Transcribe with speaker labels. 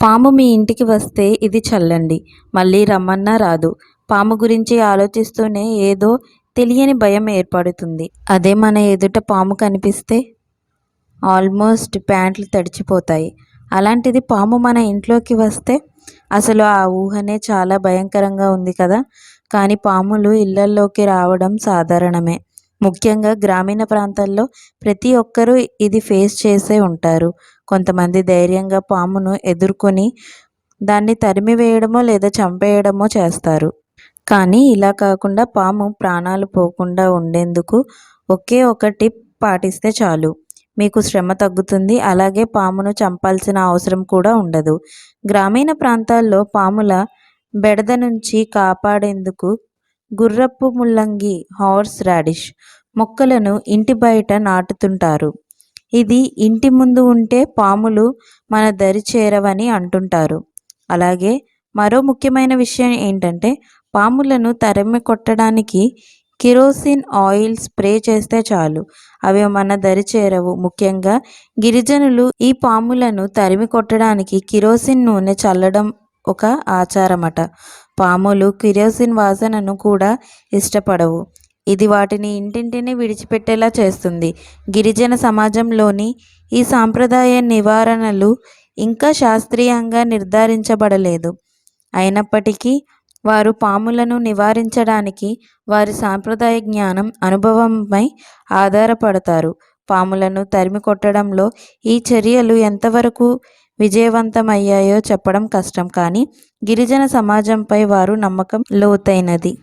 Speaker 1: పాము మీ ఇంటికి వస్తే ఇది చల్లండి. మళ్ళీ రమ్మన్నా రాదు. పాము గురించి ఆలోచిస్తూనే ఏదో తెలియని భయం ఏర్పడుతుంది. అదే మన ఎదుట పాము కనిపిస్తే ఆల్మోస్ట్ ప్యాంట్లు తడిచిపోతాయి. అలాంటిది పాము మన ఇంట్లోకి వస్తే అసలు ఆ ఊహనే చాలా భయంకరంగా ఉంది కదా. కానీ పాములు ఇళ్లల్లోకి రావడం సాధారణమే. ముఖ్యంగా గ్రామీణ ప్రాంతాల్లో ప్రతి ఒక్కరూ ఇది ఫేస్ చేసే ఉంటారు. కొంతమంది ధైర్యంగా పామును ఎదుర్కొని దాన్ని తరిమివేయడమో లేదా చంపేయడమో చేస్తారు. కానీ ఇలా కాకుండా పాము ప్రాణాలు పోకుండా ఉండేందుకు ఒకే ఒక టిప్ పాటిస్తే చాలు. మీకు శ్రమ తగ్గుతుంది. అలాగే పామును చంపాల్సిన అవసరం కూడా ఉండదు. గ్రామీణ ప్రాంతాల్లో పాముల బెడద నుంచి కాపాడేందుకు గుర్రపు ముల్లంగి, హార్స్ రాడిష్ మొక్కలను ఇంటి బయట నాటుతుంటారు. ఇది ఇంటి ముందు ఉంటే పాములు మన దరి చేరవని అంటుంటారు. అలాగే మరో ముఖ్యమైన విషయం ఏంటంటే పాములను తరిమి కొట్టడానికి కిరోసిన్ ఆయిల్ స్ప్రే చేస్తే చాలు, అవి మన దరి చేరవు. ముఖ్యంగా గిరిజనులు ఈ పాములను తరిమి కొట్టడానికి కిరోసిన్ నూనె చల్లడం ఒక ఆచారమట. పాములు కిరోసిన్ వాసనను కూడా ఇష్టపడవు. ఇది వాటిని ఇంటింటిని విడిచిపెట్టేలా చేస్తుంది. గిరిజన సమాజంలోని ఈ సాంప్రదాయ నివారణలు ఇంకా శాస్త్రీయంగా నిర్ధారించబడలేదు. అయినప్పటికీ వారు పాములను నివారించడానికి వారి సాంప్రదాయ జ్ఞానం, అనుభవంపై ఆధారపడతారు. పాములను తరిమి కొట్టడంలో ఈ చర్యలు ఎంతవరకు విజయవంతమయ్యాయో చెప్పడం కష్టం. కానీ గిరిజన సమాజంపై వారు నమ్మకం లోతైనది.